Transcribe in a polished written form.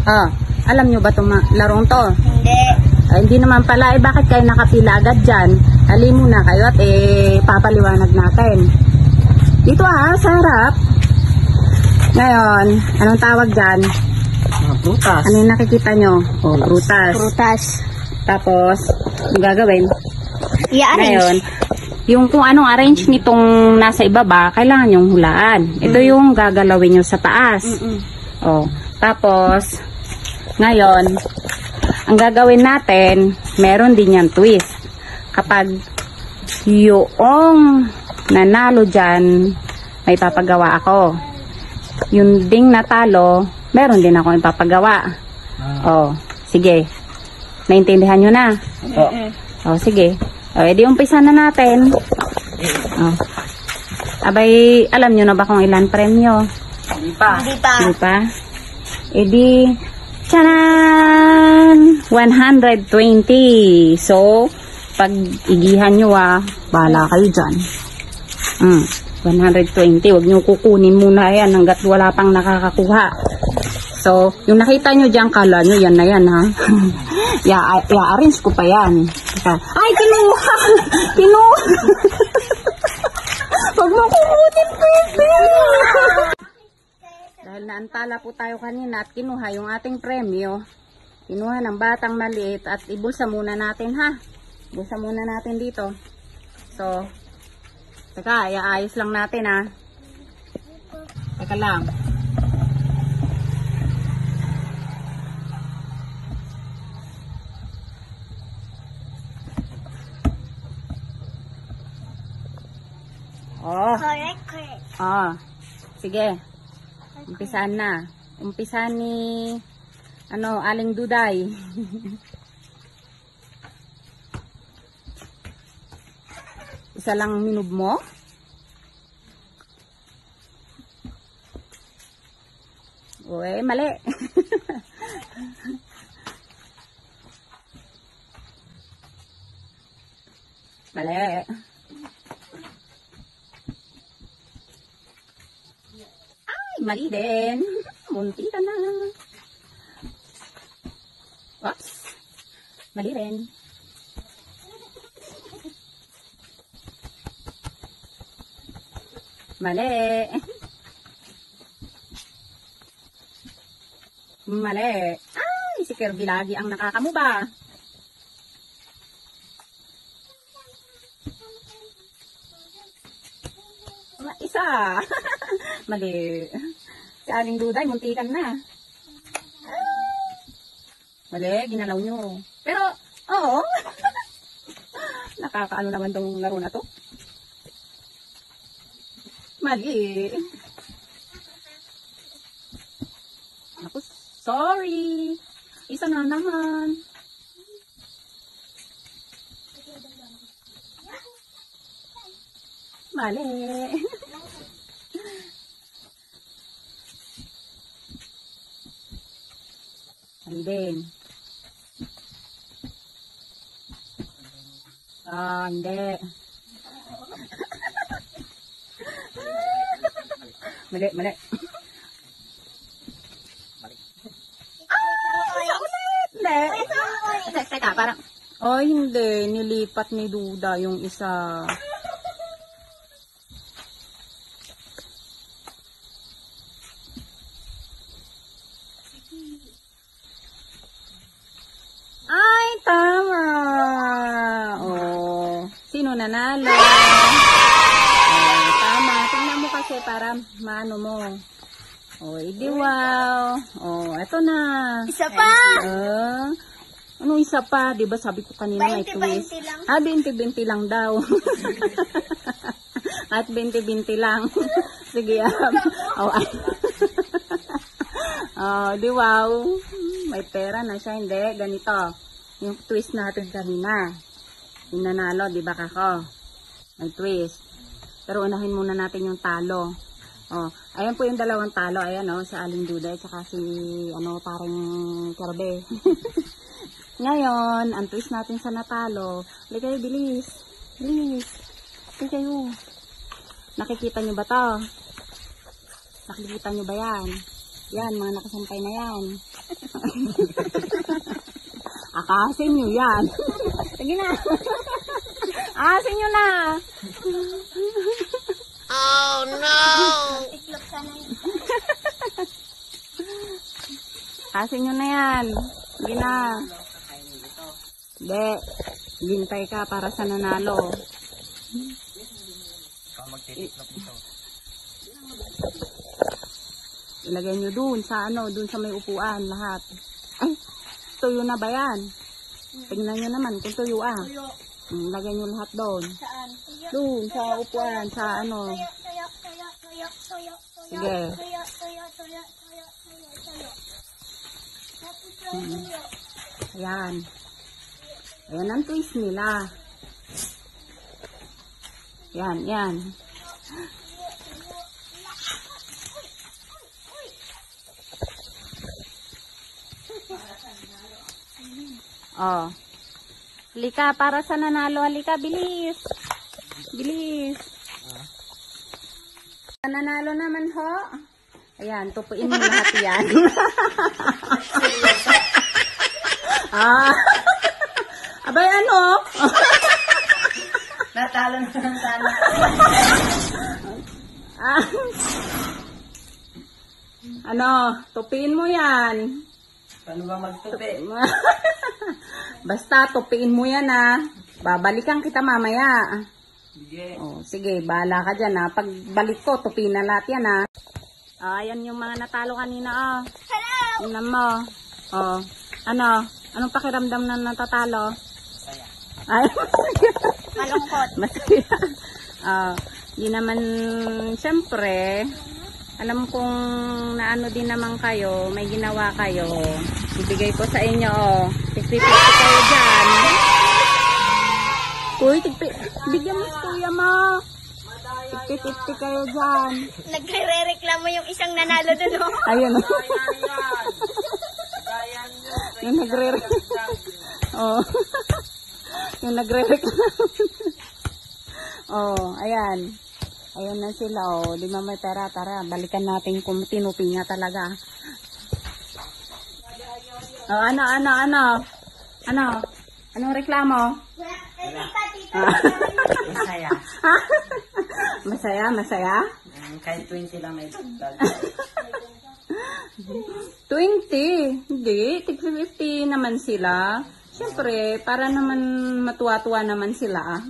Oh, alam nyo ba itong larong to? Hindi. Ay, hindi naman pala. Eh, bakit kayo nakapila agad dyan? Ali muna kayo at papaliwanag natin. Dito sa harap. Ngayon, anong tawag dyan? Prutas. Ano yung nakikita nyo? Oh, prutas. Prutas. Tapos, yung gagawin? I-arrange. Ngayon, yung kung anong arrange nitong nasa ibaba, kailangan yung hulaan. Ito yung gagalawin nyo sa taas. Oh, tapos, ngayon, ang gagawin natin, meron din yan twist. Kapag yung nanalo dyan, may papagawa ako. Yung ding natalo, meron din ako ipapagawa. Oh, sige. Naintindihan nyo na? Oh, sige. Oh, edi umpisa na natin. Oh. Abay, alam nyo na ba kung ilan premyo? Hindi pa. Hindi pa. Hindi pa? Edi, tcharan! 120. So, pag igihan nyo bahala kayo dyan. 120. Huwag nyo kukunin muna yan hanggat wala pang nakakakuha. So, yung nakita nyo dyan, kala nyo yan na yan, ha? I-arrange ko pa yan. Ay, kinuha! Kinuha! Huwag mo kukunin, baby! Dahil naantala po tayo kanina at kinuha yung ating premyo. Kinuha ng batang maliit at ibulsa muna natin, ha? Ibulsa muna natin dito. So, teka, iayos lang natin, ha? Teka lang. Oh. Correct. Sige. Umpisahan na. Umpisahan ni Aling Duday. Isa lang minub mo? Uy, mali. Mali. Mali din. Munti ka na. Oops. Mali rin. Mali. Mali. Ay, si Kirby lagi ang nakakamuba. Isa. Mali. Si Aling Duday, muntikan na. Mali, ginalaw nyo. Pero, oo. Nakakaano naman tong laro na to. Mali. Ako, sorry. Isa na naman. Mali. Mali din. Hindi. Mali, mali. Isa ulit. Hindi. Teka, parang, hindi. Nilipat ni Duda yung isa. Ay, tama. Oh, sino nanalo? Tama. Tingnan mo kasi para maano mo. Oh, hindi wow. Oh, eto na. Isa pa. Ano isa pa? Diba sabi ko kanina may twist. 20-20 lang. 20-20 lang daw. At 20-20 lang. Sige, oh, ay. Oh, di wow. May pera na siya, hindi. Ganito. Yung twist natin kanina. Yung nanalo, di ba kako? May twist. Pero unahin muna natin yung talo. Oh, ayan po yung dalawang talo. Ayan si Aling Duday, tsaka si, parang Kirby. Ngayon, ang twist natin sa natalo. Hindi kayo, bilis. Bilis. Hindi kayo. Nakikita nyo ba to? Nakikita nyo ba yan? Yan, mga nakasampay na yan. Akasin nyo yan. Sige na. Akasin nyo na. Oh no! Iklop ka na. Akasin nyo na yan. Sige na. Hindi. Hintay ka para sa nanalo. Ilagay nyo dun sa dun sa may upuan lahat. Ay, tuyo na ba yan? Tingnan nyo naman kung tuyo Lagay nyo lahat doon. Saan? Doon sa upuan, sa Tuyo. Sige. Tuyo. Ayan. Ayan ang twist nila. Yan. Oh. Halika, para sa nanalo. Halika, bilis. Bilis. Nanalo naman ho. Ayan, tupuin mo lahat yan. Abay, ano? Natalo na lang sana. Ano, tupiin mo yan. Paano ba magtupi? Basta, tupiin mo yan Babalikan kita mamaya. Sige. Oh, sige, bahala ka dyan Pagbalik ko, tupiin na lahat yan ayan yung mga natalo kanina Hello! Tingnan mo. Oh, anong pakiramdam na natatalo? Saya. Ay, Malungkot. masaya. Di naman, syempre, alam kong naano din naman kayo, may ginawa kayo. Ibigay ko sa inyo, 50-50 kayo dyan. Uy, bigyan mo kuya mo. 50-50 kayo dyan. Nagre-reklamo yung isang nanalo dun, oh. Ayun. Kaya nyo. Yung Oh. Yung nagre-reklamo. Oh, ayan. Ayun na sila, Di ba may pera? Tara, balikan natin kung tinupi niya talaga. Oh, ano? Anong reklamo? Masaya. Masaya? Kahit 20 lang may dagdag. 20? Hindi, tig 50 naman sila. Siyempre, para naman matuwa-tuwa naman sila